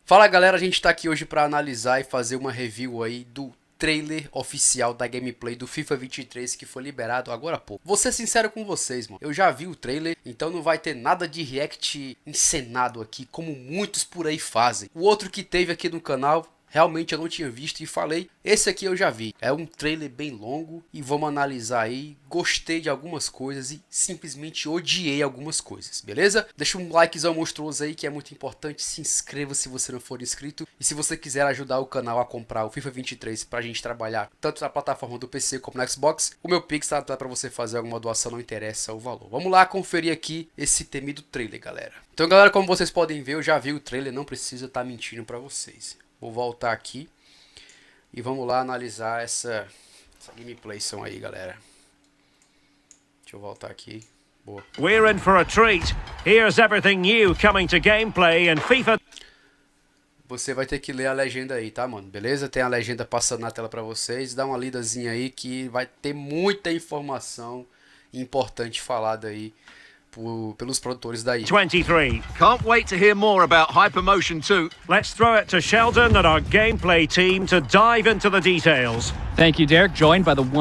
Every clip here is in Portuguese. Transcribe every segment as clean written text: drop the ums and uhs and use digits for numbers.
Fala galera, a gente tá aqui hoje pra analisar e fazer uma review aí do trailer oficial da gameplay do FIFA 23 que foi liberado agora há pouco. Vou ser sincero com vocês, mano. Eu já vi o trailer, então não vai ter nada de react encenado aqui, como muitos por aí fazem. O outro que teve aqui no canal, realmente eu não tinha visto e falei, esse aqui eu já vi. É um trailer bem longo e vamos analisar aí. Gostei de algumas coisas e simplesmente odiei algumas coisas, beleza? Deixa um likezão monstruoso aí que é muito importante. Se inscreva se você não for inscrito. E se você quiser ajudar o canal a comprar o FIFA 23 pra gente trabalhar tanto na plataforma do PC como no Xbox, o meu Pix tá pra você fazer alguma doação, não interessa o valor. Vamos lá conferir aqui esse temido trailer, galera. Então galera, como vocês podem ver, eu já vi o trailer, não precisa estar mentindo pra vocês. Vou voltar aqui e vamos lá analisar essa gameplay aí, galera. Deixa eu voltar aqui. Boa. We're in for a treat. Here's everything new coming to gameplay and FIFA. Você vai ter que ler a legenda aí, tá, mano? Beleza? Tem a legenda passando na tela pra vocês. Dá uma lidazinha aí que vai ter muita informação importante falada aí pelos produtores daí. 23. Can't wait to hear more about Hypermotion 2. Let's throw it to Sheldon and our gameplay team to dive into the details. Thank you, Derek. Joined by the one.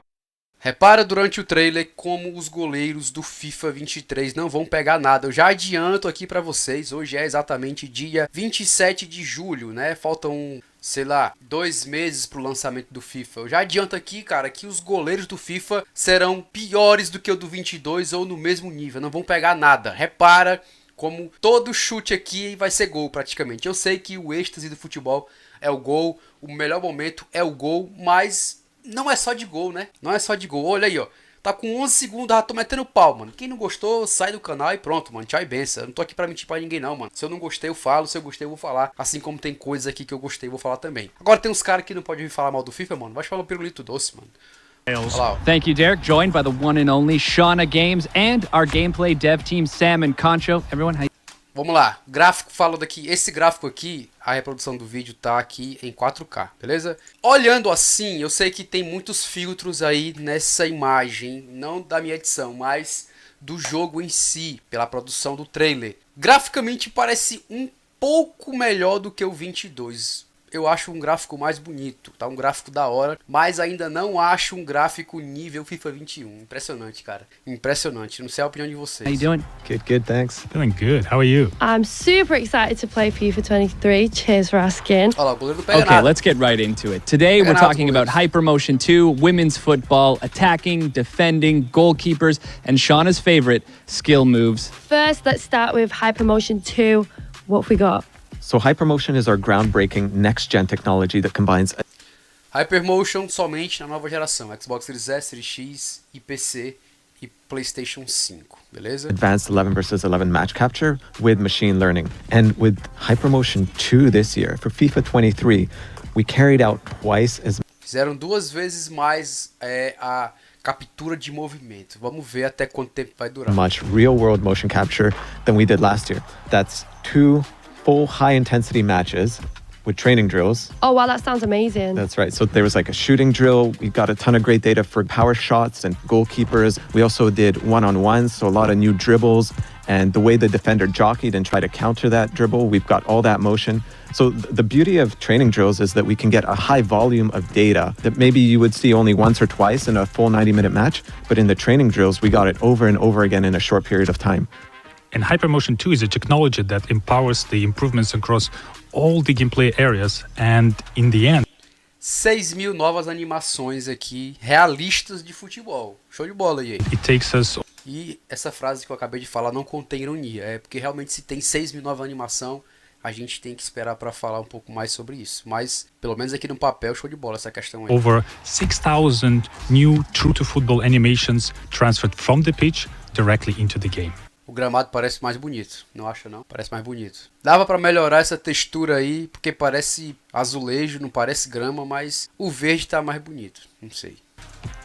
Repara durante o trailer como os goleiros do FIFA 23 não vão pegar nada. Eu já adianto aqui pra vocês, hoje é exatamente dia 27 de julho, né? Faltam, sei lá, 2 meses pro lançamento do FIFA. Eu já adianto aqui, cara, que os goleiros do FIFA serão piores do que o do 22 ou no mesmo nível. Não vão pegar nada. Repara como todo chute aqui vai ser gol praticamente. Eu sei que o êxtase do futebol é o gol, o melhor momento é o gol, mas não é só de gol, né? Não é só de gol. Olha aí, ó. Tá com 11 segundos, já tô metendo pau, mano. Quem não gostou, sai do canal e pronto, mano. Tchau e benção. Eu não tô aqui pra mentir pra ninguém, não, mano. Se eu não gostei, eu falo. Se eu gostei, eu vou falar. Assim como tem coisas aqui que eu gostei, eu vou falar também. Agora tem uns caras que não podem vir falar mal do FIFA, mano. Vai falar um pirulito doce, mano. Olha lá, ó. Thank you, Derek. Joined by the one and only Shauna Games and our gameplay dev team, Sam and Concho. Everyone, hi. Vamos lá, gráfico falando aqui, esse gráfico aqui, a reprodução do vídeo tá aqui em 4K, beleza? Olhando assim, eu sei que tem muitos filtros aí nessa imagem, não da minha edição, mas do jogo em si, pela produção do trailer. Graficamente parece um pouco melhor do que o 22. Eu acho um gráfico mais bonito, tá? Um gráfico da hora, mas ainda não acho um gráfico nível FIFA 21. Impressionante, cara. Impressionante. Não sei a opinião de vocês. How you doing? Good, thanks. Doing good. How are you? I'm super excited to play FIFA 23. Cheers for asking. Olha lá, o goleiro não pega Okay, nada. let's get right into it. Today we're talking about Hypermotion 2, women's football, attacking, defending, goalkeepers, and Shauna's favorite, skill moves. First, let's start with Hypermotion 2. What have we got? So Hypermotion is our groundbreaking next-gen technology that combines Hypermotion somente na nova geração, Xbox Series S, Series X e PC e PlayStation 5, beleza? advanced 11 versus 11 match capture with machine learning. And with Hypermotion 2 this year, for FIFA 23, we carried out twice as Fizeram 2 vezes mais a captura de movimento. Vamos ver até quanto tempo vai durar. much real-world motion capture than we did last year. That's 2 full high-intensity matches with training drills. Oh, wow, that sounds amazing. That's right. So there was like a shooting drill. We got a ton of great data for power shots and goalkeepers. We also did one-on-ones, so a lot of new dribbles and the way the defender jockeyed and tried to counter that dribble. We've got all that motion. So the beauty of training drills is that we can get a high volume of data that maybe you would see only once or twice in a full 90-minute match. But in the training drills, we got it over and over again in a short period of time. And Hypermotion 2 is a technology that empowers the improvements across all the gameplay areas, and in the end 6.000 novas animações aqui, realistas de futebol. Show de bola aí. it takes us E essa frase que eu acabei de falar não contém ironia. É porque realmente se tem 6.000 novas animação, a gente tem que esperar para falar um pouco mais sobre isso. Mas, pelo menos aqui no papel, show de bola essa questão aí. over 6,000 new true-to-football animations transferred from the pitch directly into the game. O gramado parece mais bonito, não acha não? Parece mais bonito. Dava pra melhorar essa textura aí, porque parece azulejo, não parece grama, mas o verde tá mais bonito, não sei.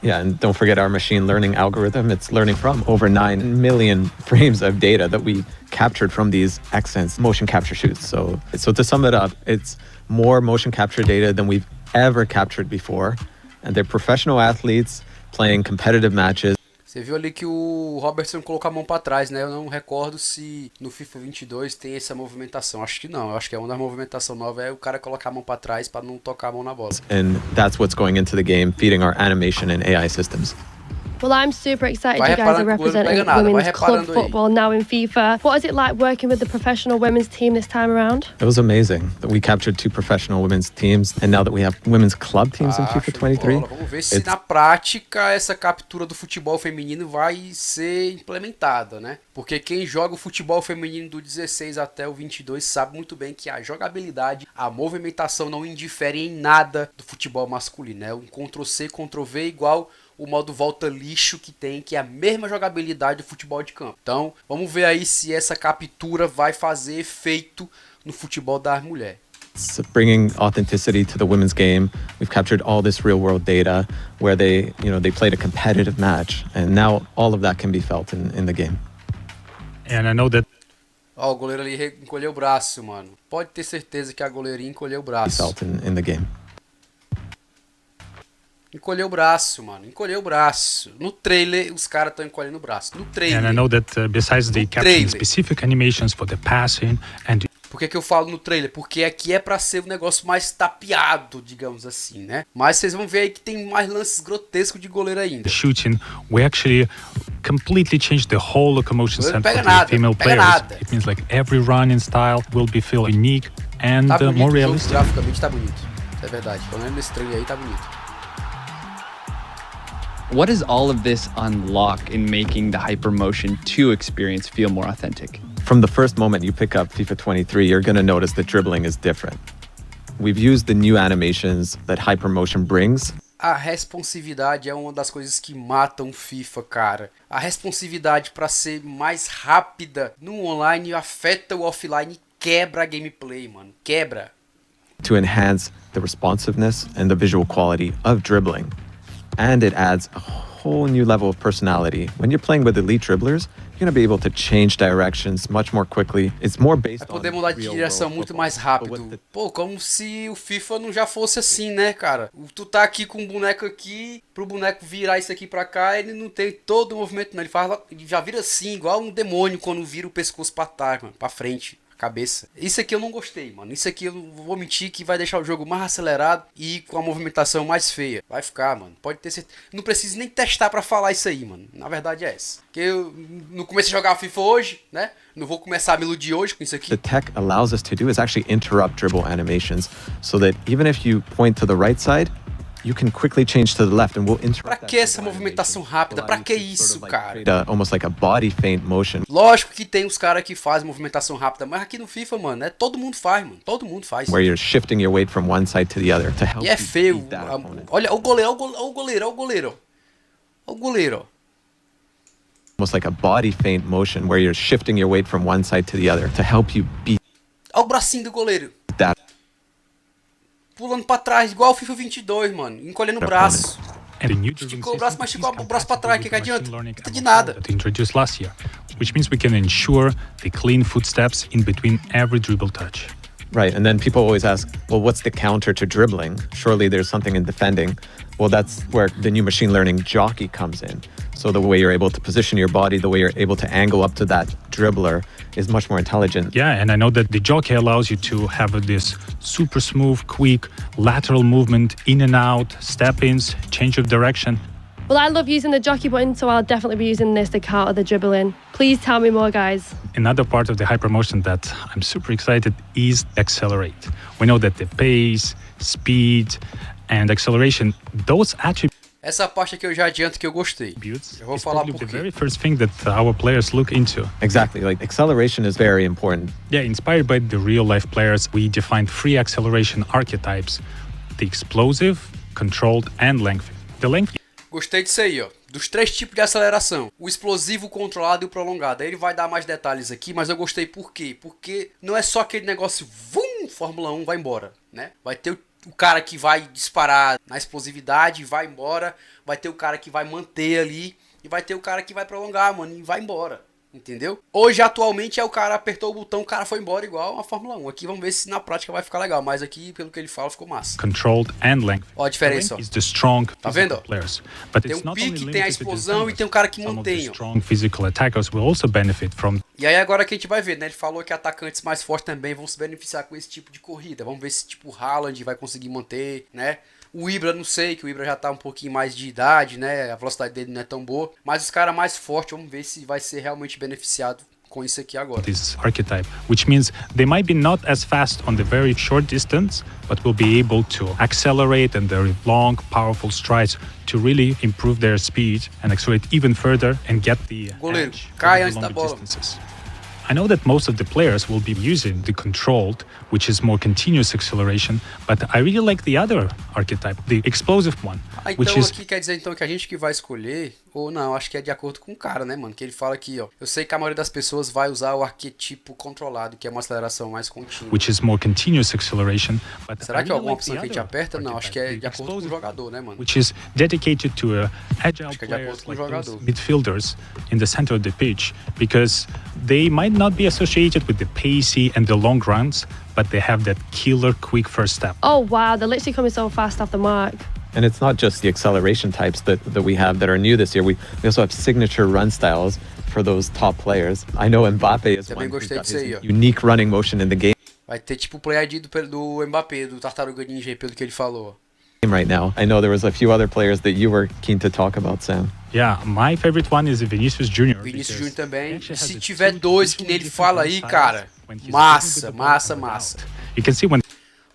Yeah, and don't forget our machine learning algorithm. It's learning from over 9 million frames of data that we captured from these excellent motion capture shoots. So to sum it up, it's more motion capture data than we've ever captured before. And they're professional athletes playing competitive matches. Você viu ali que o Robertson colocou a mão pra trás, né? Eu não recordo se no FIFA 22 tem essa movimentação. Acho que não. Eu acho que é uma das movimentações novas é o cara colocar a mão pra trás pra não tocar a mão na bola. And that's what's going into the game, feeding our animation and AI systems. Well, I'm super excited Vai you guys are reparando que o olho não representing pega nada, vai women's club reparando aí. football now in FIFA. What is it like working with the professional women's team this time around? It was amazing that we captured 2 professional women's teams, and now that we have women's club teams in FIFA 23. Vamos ver se na prática essa captura do futebol feminino vai ser implementada, né? Porque quem joga o futebol feminino do 16 até o 22 sabe muito bem que a jogabilidade, a movimentação não indifere em nada do futebol masculino, né? Um Ctrl+C, Ctrl+V igual o modo volta lixo que tem, que é a mesma jogabilidade do futebol de campo. Então, vamos ver aí se essa captura vai fazer efeito no futebol das mulheres. It's bringing authenticity to the women's game. We've captured all this real-world data where they played a competitive match, and now all of that can be felt in the game. And I know that Ó, o goleiro ali encolheu o braço, mano. Pode ter certeza que a goleirinha encolheu o braço. Felt in the game. Encolheu o braço, mano. Encolheu o braço. No trailer, os caras estão encolhendo o braço. No trailer. And I know that besides the capturing specific animations for the passing and Por que eu falo no trailer? Porque aqui é pra ser um negócio mais tapeado, digamos assim, né? Mas vocês vão ver aí que tem mais lances grotescos de goleiro ainda. the shooting, we actually completely changed the whole locomotion Não center pega for the nada, female não pega players. nada. It means like every running style will be feel unique and Tá bonito, more o jogo realistic. graficamente tá bonito. Isso é verdade. Pelo menos nesse trailer aí tá bonito. What does all of this unlock in making the Hypermotion 2 experience feel more authentic? From the first moment you pick up FIFA 23, you're going to notice the dribbling is different. We've used the new animations that Hypermotion brings. A responsividade é uma das coisas que matam o FIFA, cara. A responsividade para ser mais rápida no online afeta o offline e quebra a gameplay, mano. Quebra. To enhance the responsiveness and the visual quality of dribbling. And it adds a whole new level of personality. When you're playing with elite dribblers, you're going to be able to change directions much more quickly. It's more based Vai poder mudar de direção muito mais rápido. Pô, como se o FIFA não já fosse assim, né, cara? Tu tá aqui com um boneco aqui, pro boneco virar isso aqui pra cá, ele não tem todo o movimento, não. Ele já vira assim, igual um demônio quando vira o pescoço pra trás, mano, pra frente. Cabeça. Isso aqui eu não gostei, mano. Isso aqui eu não vou mentir que vai deixar o jogo mais acelerado e com a movimentação mais feia. Vai ficar, mano. Pode ter certeza. Não preciso nem testar pra falar isso aí, mano. Na verdade é essa. Porque eu não comecei a jogar FIFA hoje, né? Não vou começar a me iludir hoje com isso aqui. The tech allows us to do is actually interrupt dribble animations so that even if you point to the right side, you can quickly change to the left and we'll interrupt. Pra que essa movimentação rápida? Pra que isso, cara? Almost like a body feint motion. Lógico que tem os caras que fazem movimentação rápida, mas aqui no FIFA, mano, todo mundo faz, mano. Todo mundo faz. Where you're shifting your weight from one side to the other to help. E é you feio. beat that opponent. Olha o goleiro, olha o goleiro, olha o goleiro. Olha o goleiro. Almost like a body feint motion where you're shifting your weight from one side to the other to help you beat Olha o bracinho do goleiro. that. Pulando pra trás, igual o FIFA 22, mano. Encolhendo o braço. And the new Esticou o braço, mas esticou o braço pra trás. Que adianta? Não Não de nada. that we introduced last year, which means we can ensure the clean footsteps in between every dribble touch. Right, and then people always ask, well, what's the counter to dribbling? Surely there's something in defending. Well, that's where the new machine learning jockey comes in. So the way you're able to position your body, the way you're able to angle up to that dribbler is much more intelligent. Yeah, and I know that the jockey allows you to have this super smooth, quick lateral movement in and out, step-ins, change of direction. Well, I love using the jockey button, so I'll definitely be using this to counter the dribbling. Please tell me more, guys. Another part of the hypermotion that I'm super excited is accelerate. We know that the pace, speed, and acceleration, those attributes Essa parte aqui eu já adianto que eu gostei. Eu vou is falar probably por the quê. very first thing that our players look into. Exactly, like acceleration is very important. Yeah, inspired by the real-life players, we defined three acceleration archetypes: the explosive, controlled, and lengthy. The lengthy Gostei disso aí, ó. Dos 3 tipos de aceleração. O explosivo, o controlado e o prolongado. Aí ele vai dar mais detalhes aqui, mas eu gostei por quê? Porque não é só aquele negócio, vum, Fórmula 1 vai embora, né? Vai ter o cara que vai disparar na explosividade e vai embora. Vai ter o cara que vai manter ali. E vai ter o cara que vai prolongar, mano, e vai embora. Entendeu? Hoje, atualmente, o cara apertou o botão, o cara foi embora igual a Fórmula 1. Aqui vamos ver se na prática vai ficar legal. Mas aqui, pelo que ele fala, ficou massa. Controlled and length. Ó a diferença, ó. Is the strong Tá vendo? Players. But Tem it's um not only pique, tem a limited to explosão e defenders. tem um cara que Some of the mantém, ó. strong physical attackers will also benefit from. E aí agora que a gente vai ver, né? Ele falou que atacantes mais fortes também vão se beneficiar com esse tipo de corrida. Vamos ver se tipo o Haaland vai conseguir manter, né? O Ibra, não sei, que o Ibra já tá um pouquinho mais de idade, né? A velocidade dele não é tão boa. Mas os caras mais fortes, vamos ver se vai ser realmente beneficiado com isso aqui agora. This archetype, which means they might be not as fast on the very short distance, but will be able to accelerate and their long, powerful strides to really improve their speed and accelerate even further and get the Goleiro, edge cai over antes the da longer bola. distances. I know that most of the players will be using the controlled, which is more continuous acceleration, but I really like the other archetype, the explosive one, which Então is aqui quer dizer então que a gente que vai escolher, ou não, acho que é de acordo com o cara, né, mano? Que ele fala aqui, ó. Eu sei que a maioria das pessoas vai usar o arquetipo controlado, que é uma aceleração mais contínua. which is more continuous acceleration. But Será I que é really alguma like opção the que a gente other aperta? Não, acho que é archetype, de the acordo com o explosive jogador, né, mano? which is dedicated to agile Acho que é de acordo players com o like those jogador. midfielders in the center of the pitch, because they might not be associated with the pacey and the long runs, but they have that killer quick first step. Oh wow, they're literally coming so fast off the mark. And it's not just the acceleration types that we have that are new this year. We also have signature run styles for those top players. I know Mbappe is Também one who's gostei got disso aí, ó. his unique running motion in the game Vai ter tipo o play ID do Mbappé, do Tartaruga Ninja, pelo que ele falou. right now. I know there was a few other players that you were keen to talk about, Sam. Yeah, my favorite one is Vinicius Junior. Vinícius Júnior também. Actually has Se a tiver two dois que totally nele different fala run aí, styles cara. when he's Massa, dribbling with the ball massa, and massa. without. You can see when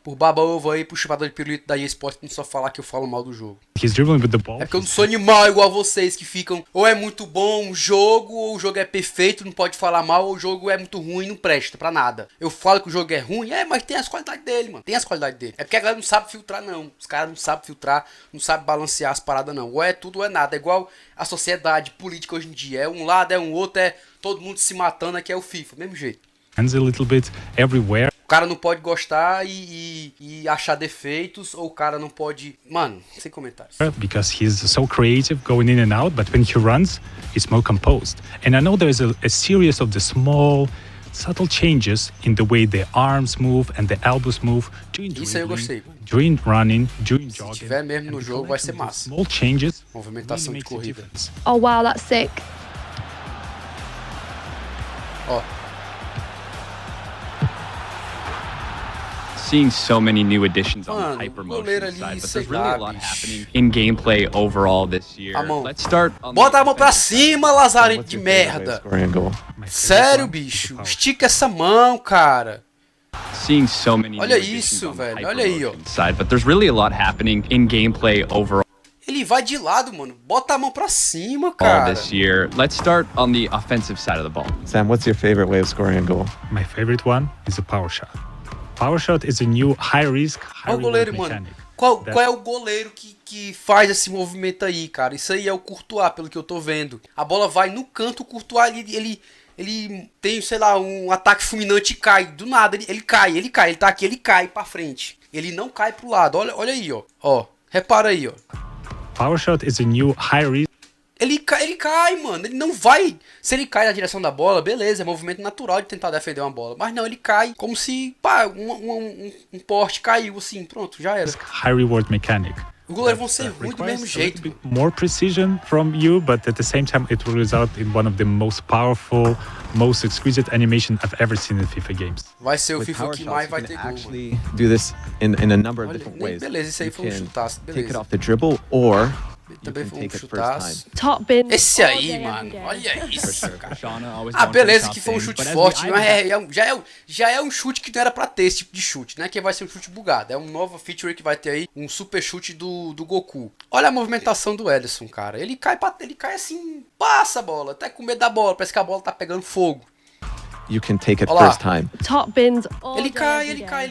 Por baba-ovo aí, pro chupador de pirulito da EA Sport, não só falar que eu falo mal do jogo. he's dribbling with the ball. É porque eu não sou animal igual vocês que ficam, ou é muito bom o jogo, ou o jogo é perfeito, não pode falar mal, ou o jogo é muito ruim, não presta pra nada. Eu falo que o jogo é ruim, mas tem as qualidades dele, mano. Tem as qualidades dele. É porque a galera não sabe filtrar, não. Os caras não sabem filtrar, não sabem balancear as paradas, não. Ou é tudo ou é nada. É igual a sociedade política hoje em dia. É um lado, é um outro, é todo mundo se matando, aqui é o FIFA, mesmo jeito. Hands a little bit everywhere. O cara não pode gostar e achar defeitos, ou o cara não pode... Mano, sem comentários. Because he's so creative going in and out, but when he runs, he's more composed. And I know there's a series of the small, subtle changes in the way the arms move and the elbows move during Isso aí eu gostei. dribbling, during running, during Se jogging. tiver mesmo no And the jogo, vai ser collection of massa. Small changes Movimentação really de makes a corrida. difference. Oh wow, that's sick. Ó, Seeing so many new additions on Mano, the hyper goleiro motion ali, side, but sei there's really lá, a lot bicho. happening in gameplay overall this year. A mão. Let's start on bota the a mão pra offensive side. cima, Lazarento What's de your favorite way of merda. scoring a goal? My favorite Sério, one is the bicho. power. Estica essa mão, cara. Seeing so many Olha new additions isso, on the velho, hyper olha aí, ó. motion side, but there's really a lot happening in gameplay overall Ele vai de lado, mano. Bota a mão pra cima, cara. this year. Let's start on the offensive side of the ball. Sam, what's your favorite way of scoring a goal? My favorite one is a power shot. Power shot is a new high risk, high Olha o goleiro, reward mano. mechanic. Qual é o goleiro que faz esse movimento aí, cara? Isso aí é o Courtois, pelo que eu tô vendo. A bola vai no canto, o Courtois, ele tem, sei lá, um ataque fulminante e cai. Do nada, ele cai. Ele tá aqui, ele cai pra frente. Ele não cai pro lado. Olha aí, ó. Ó, repara aí, ó. Power shot is a new high risk. Ele cai, mano. Ele não vai. Se ele cai na direção da bola, beleza, é movimento natural de tentar defender uma bola. Mas não, ele cai como se, pá, um poste caiu assim, pronto, já era. High reward mechanic. Os goleiros vão ser ruins do mesmo Requires a jeito. little bit more precision from you, but at the same time, it will result in one of the most powerful, most exquisite animation I've ever seen in FIFA games. Vai ser o With FIFA power que shots, mais you vai can ter gol, mano. actually do this in a number of Olha, different nem- ways. beleza, isso aí You foi um can chutaço, take it beleza. off the dribble, or you Também can foi um take it first chutaço. time. Top bin. Esse all aí, day, every mano, day. olha isso, cara. Shauna always Ah, going for the beleza, top que foi um end, chute but as forte, the mas eye já é um chute que não era pra ter esse tipo de chute, né? Que vai ser um chute bugado. É um novo feature que vai ter aí, um super chute do Goku. Olha a movimentação do Ederson, cara. Ele cai assim, passa a bola, até com medo da bola, parece que a bola tá pegando fogo. You can take it Olha lá. first time. Top bins. All Ele day, cai, every day.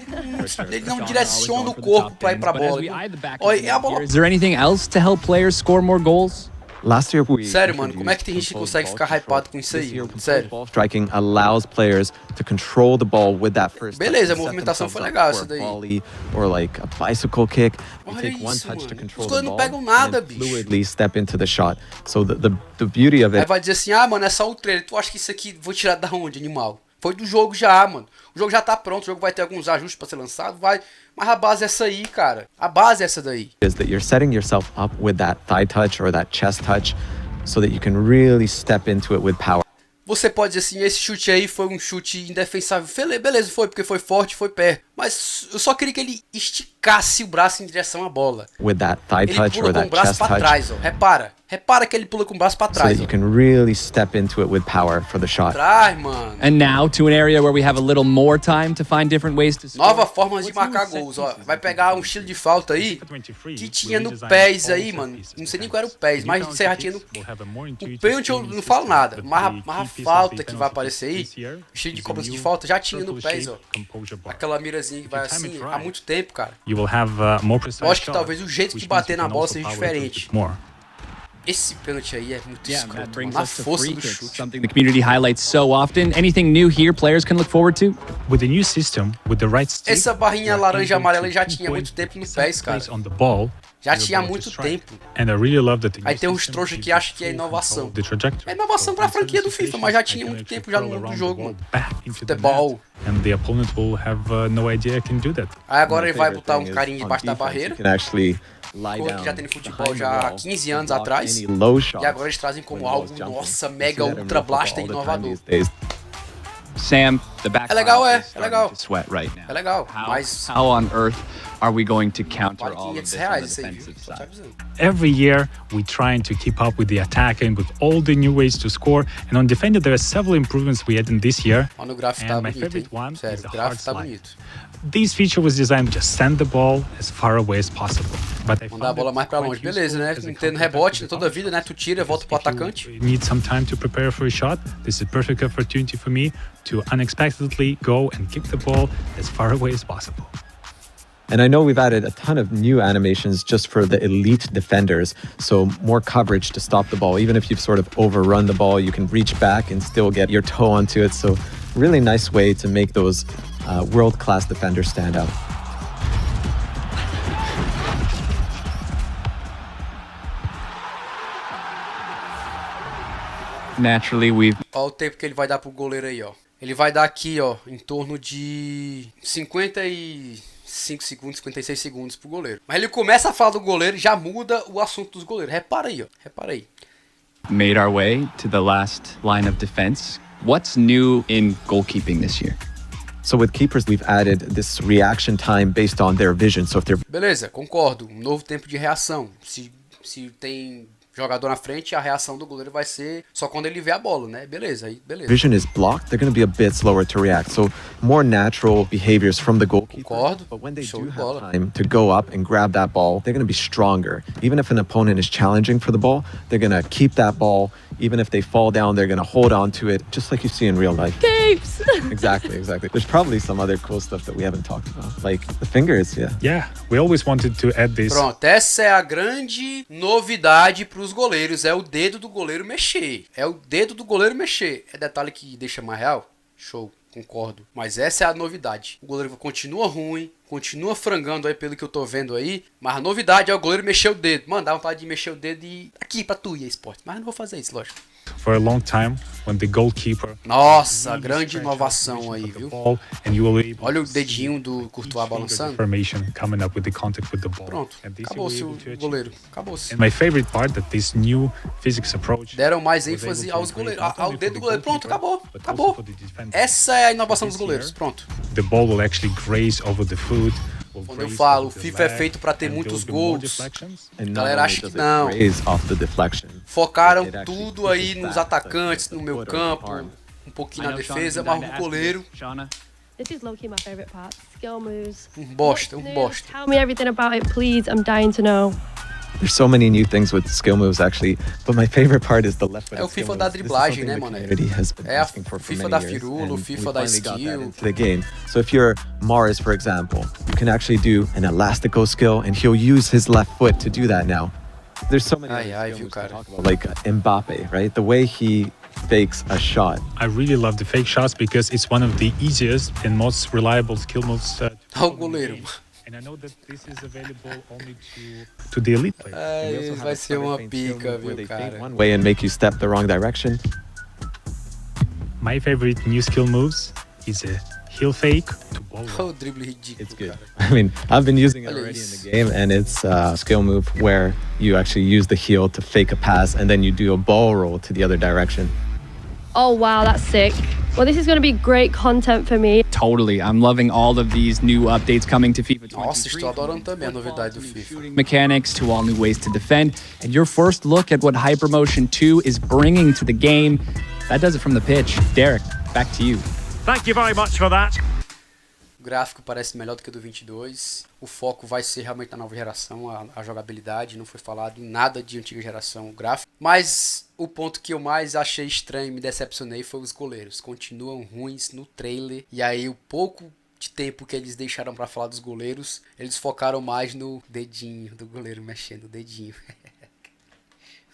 ele não Shauna direciona always o going for the corpo top pra ir end, pra but as bola. we eye the back Olha, of the é a net bola. here, is there anything else to help players score more goals? Last year we Sério, mano, como é que tem gente que consegue ficar hypado com isso aí? Sério. Ball striking allows players to control the ball with that first Beleza, a touch, movimentação set foi themselves legal up essa for a daí. volley or like a bicycle kick. You Olha take one isso, touch to mano. control Os the goleiros não ball pegam and nada, then bicho. fluidly step into the shot. So the beauty of Aí it vai dizer assim, ah, mano, é só o trailer. Tu acha que isso aqui, vou tirar da onde, animal? Foi do jogo já, mano. O jogo já tá pronto, o jogo vai ter alguns ajustes pra ser lançado, vai. Mas a base é essa aí, cara. A base é essa daí. is that you're setting yourself up with that thigh touch or that chest touch so that you can really step into it with power. Você pode dizer assim, esse chute aí foi um chute indefensável. Beleza, foi, porque foi forte, foi perto. Mas eu só queria que ele esticasse o braço em direção à bola. With that thigh Ele touch pula or com o that braço chest pra touch trás, ó. Repara que ele pula com o braço pra so trás, that ó. you can really step into it with power for the shot. Trás, mano. And now to an area where we have a little more time to find different ways to score. Nova forma de marcar gols, ó. Vai pegar um estilo de falta aí que tinha no PES aí, mano. Não sei nem qual era o PES, mas você já tinha no... O pênalti eu não falo nada, mas a falta que vai aparecer aí, o estilo de cobrança de falta, já tinha no PES, ó. Aquela mirazinha que vai assim, há muito tempo, cara. You will have more precise Eu acho que shot, talvez o jeito de which means bater you na can bola also seja power it a diferente. bit more. Esse pênalti aí é muito Yeah, that escroto, brings mano. Na us to força free do kicks, chute. something the community highlights so often. Anything new here players can look forward to? With the new system, with the right stick, Essa barrinha you're laranja e able amarela to já tinha pinpoint muito tempo no exact PES, cara. place on the ball, Já you're tinha há able to muito strike. tempo. And I really love that the Aí new tem uns system trouxas que gives acham que é full inovação. control of the trajectory. É inovação So pra in certain franquia do FIFA, mas já tinha situations, I muito can tempo já actually no mundo do curl jogo, around mano. the ball back into the Futebol. net, and the opponent will have no idea I can do that. Aí agora My ele vai favorite botar thing um is carinha on debaixo da defense, barreira. you can actually lie Coisa down que já tem no futebol behind the já há wall 15 and anos block atrás. any low shots E agora eles trazem como when the algo, ball's jumping. nossa, You see mega that in ultra real football blaster all the time inovador. these days. Sam, the back É legal, line é. is É starting legal. to sweat right now. É legal, How, mas how on earth are we going to counter vale all of 500 this on the reais isso aí, viu? defensive Só te side? avisando. Every year, we're trying to keep up with the attacking, with all the new ways to score. And on defending, there are several improvements we added this year. Olha o gráfico, tá And my bonito, hein? favorite one Sério, is o the gráfico hard tá slide. bonito. This feature was designed to just send the ball as far away as possible. But I Mandar a found bola it mais pra quite longe. Beleza, né? useful as a Não tendo counter-attack rebote to the toda vida, né? Tu tira, volta pro If you atacante. need some time to prepare for a shot, this is a perfect opportunity for me to unexpectedly go and kick the ball as far away as possible. And I know we've added a ton of new animations just for the elite defenders. So more coverage to stop the ball. Even if you've sort of overrun the ball, you can reach back and still get your toe onto it. So really nice way to make those world-class defenders stand out. Naturally, we've Olha o tempo que ele vai dar pro goleiro aí, ó. Ele vai dar aqui, ó, em torno de 55 segundos, 56 segundos pro goleiro. Mas ele começa a falar do goleiro e já muda o assunto dos goleiros. Repara aí, ó. Repara aí. made our way to the last line of defense. What's new in goalkeeping this year? So with keepers, we've added this reaction time based on their vision. So if they're Beleza, concordo. Um novo tempo de reação. Se tem jogador na frente, a reação do goleiro vai ser só quando ele vê a bola, né? Beleza, aí beleza. vision is blocked, they're going to be a bit slower to react. So more natural behaviors from the goalkeeper. Concordo. But when they Show do de bola. have time to go up and grab that ball, they're going to be stronger. Even if an opponent is challenging for the ball, they're going to keep that ball. Even if they fall down, they're going to hold on to it, just like you see in real life. Keeps. Exactly. There's probably some other cool stuff that we haven't talked about, like the fingers, yeah. Yeah, we always wanted to add this. Pronto, essa é a grande novidade pros goleiros, é o dedo do goleiro mexer. É o dedo do goleiro mexer. É detalhe que deixa mais real? Show, concordo. Mas essa é a novidade. O goleiro continua ruim, continua frangando aí pelo que eu tô vendo aí, mas a novidade é o goleiro mexer o dedo. Mano, dá vontade de mexer o dedo e aqui pra tu, EA Sports. Mas eu não vou fazer isso, lógico. For a long time, when the goalkeeper Nossa, really grande stretch inovação out aí, the viu? ball, and you will be able Olha o to dedinho see do each Courtois finger balançando. deformation coming up with the contact with the ball. Pronto, And this you acabou-se will o be able to achieve. goleiro. Acabou-se. And my favorite part that this new physics approach Deram mais was ênfase able to aos create goleiros, not ao only dedo for do the goleiro. Pronto, goalkeeper, acabou, but acabou. also for the defender. Essa é a inovação dos This goleiros. year, Pronto. The ball will actually graze over the foot. will Quando eu graze falo, over the FIFA é leg, feito pra ter and muitos there will be more gols. deflections. And not Galera only acha does que it não. graze off the deflection, Focaram it actually tudo pushes aí nos back, atacantes, like no the meu foot or the campo, arm. um pouquinho I na know Shauna's defesa, been mas dying o to ask goleiro, this. Shauna? This is low-key my favourite part. Skill moves. bosta, What's new? bosta. Tell me everything about it, please. I'm dying to know. There's so many new things with skill moves actually, but my favorite part is the left foot. É o FIFA da driblagem, né, mano? É a FIFA da firula, o FIFA da skill. To the game. So if you're Mars, for example, you can actually do an elastico skill, and he'll use his left foot to do that now. There's so many Ai, other viu, skills to cara? talk about, like Mbappe, right? The way he fakes a shot. I really love the fake shots because it's one of the easiest and most reliable skill moves. Olha o goleiro. And I know that this is available only to the elite players. And we also Ai, have vai a ser clever uma feint skill pica, move where viu, they feint cara? one way and make you step the wrong direction. My favorite new skill moves is a heel fake to ball Olha roll. o drible ridículo, It's good. cara. I mean, I've been using it Olha already in isso. the game, and it's a skill move where you actually use the heel to fake a pass, and then you do a ball roll to the other direction. Oh wow, that's sick. Well, this is going to be great content for me. Totally. I'm loving all of these new updates coming to FIFA 23. Nossa, estou adorando também a novidade do FIFA. Shooting mechanics to all new ways to defend. And your first look at what Hypermotion 2 is bringing to the game. That does it from the pitch. Derek, back to you. Thank you very much for that. O gráfico parece melhor do que o do 22. O foco vai ser realmente na nova geração, a jogabilidade. Não foi falado em nada de antiga geração o gráfico. Mas o ponto que eu mais achei estranho e me decepcionei foi os goleiros. Continuam ruins no trailer. E aí o pouco de tempo que eles deixaram pra falar dos goleiros, eles focaram mais no dedinho do goleiro mexendo o dedinho.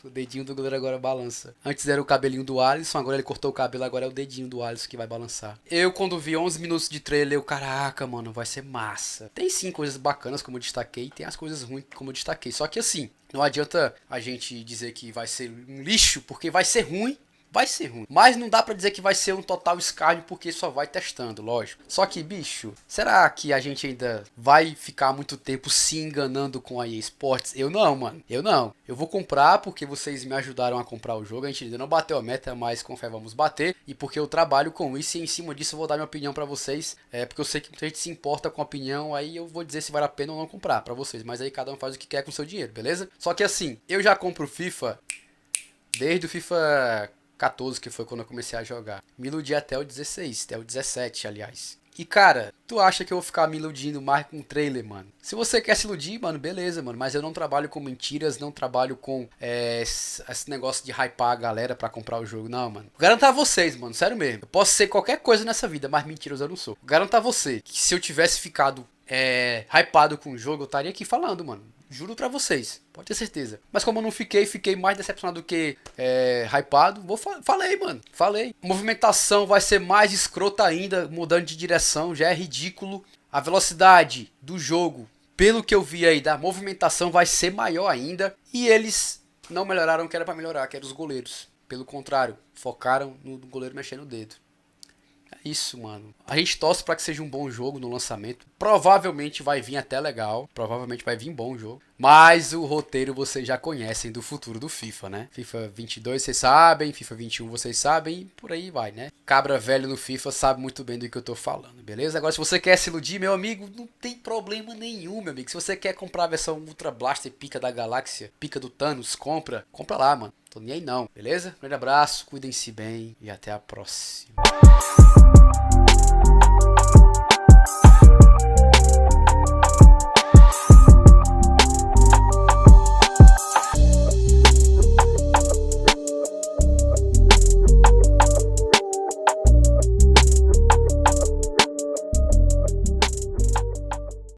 O dedinho do goleiro agora balança. Antes era o cabelinho do Alisson, agora ele cortou o cabelo, agora é o dedinho do Alisson que vai balançar. Eu, quando vi 11 minutos de trailer, caraca, mano, vai ser massa. Tem sim coisas bacanas, como eu destaquei, tem as coisas ruins, como eu destaquei. Só que assim, não adianta a gente dizer que vai ser um lixo, porque vai ser ruim. Vai ser ruim. Mas não dá pra dizer que vai ser um total escárnio, porque só vai testando, lógico. Só que, bicho, será que a gente ainda vai ficar muito tempo se enganando com a EA Sports? Eu não, mano. Eu não. Eu vou comprar porque vocês me ajudaram a comprar o jogo. A gente ainda não bateu a meta, mas com fé vamos bater. E porque eu trabalho com isso e em cima disso eu vou dar minha opinião pra vocês. Porque eu sei que muita gente se importa com a opinião. Aí eu vou dizer se vale a pena ou não comprar pra vocês. Mas aí cada um faz o que quer com o seu dinheiro, beleza? Só que assim, eu já compro FIFA desde o FIFA 14, que foi quando eu comecei a jogar. Me iludi até o 16, até o 17, aliás. E cara, tu acha que eu vou ficar me iludindo mais com um trailer, mano? Se você quer se iludir, mano, beleza, mano. Mas eu não trabalho com mentiras, não trabalho com esse negócio de hypar a galera pra comprar o jogo. Não, mano. Garanto a vocês, mano, sério mesmo. Eu posso ser qualquer coisa nessa vida, mas mentiras eu não sou. Garanto a você que se eu tivesse ficado hypado com o jogo, eu estaria aqui falando, mano. Juro pra vocês, pode ter certeza. Mas como eu não fiquei mais decepcionado do que hypado. Falei, mano, falei. A movimentação vai ser mais escrota ainda, mudando de direção, já é ridículo. A velocidade do jogo, pelo que eu vi aí, da movimentação vai ser maior ainda. E eles não melhoraram o que era pra melhorar, que eram os goleiros. Pelo contrário, focaram no goleiro mexendo o dedo. Isso, mano. A gente torce pra que seja um bom jogo no lançamento. Provavelmente vai vir até legal. Provavelmente vai vir bom jogo. Mas o roteiro vocês já conhecem do futuro do FIFA, né? FIFA 22 vocês sabem. FIFA 21 vocês sabem. E por aí vai, né? Cabra velho no FIFA sabe muito bem do que eu tô falando, beleza? Agora se você quer se iludir, meu amigo, não tem problema nenhum, meu amigo. Se você quer comprar a versão Ultra Blaster Pica da Galáxia, Pica do Thanos, compra lá, mano. Tô nem aí não, beleza? Grande abraço, cuidem-se bem e até a próxima.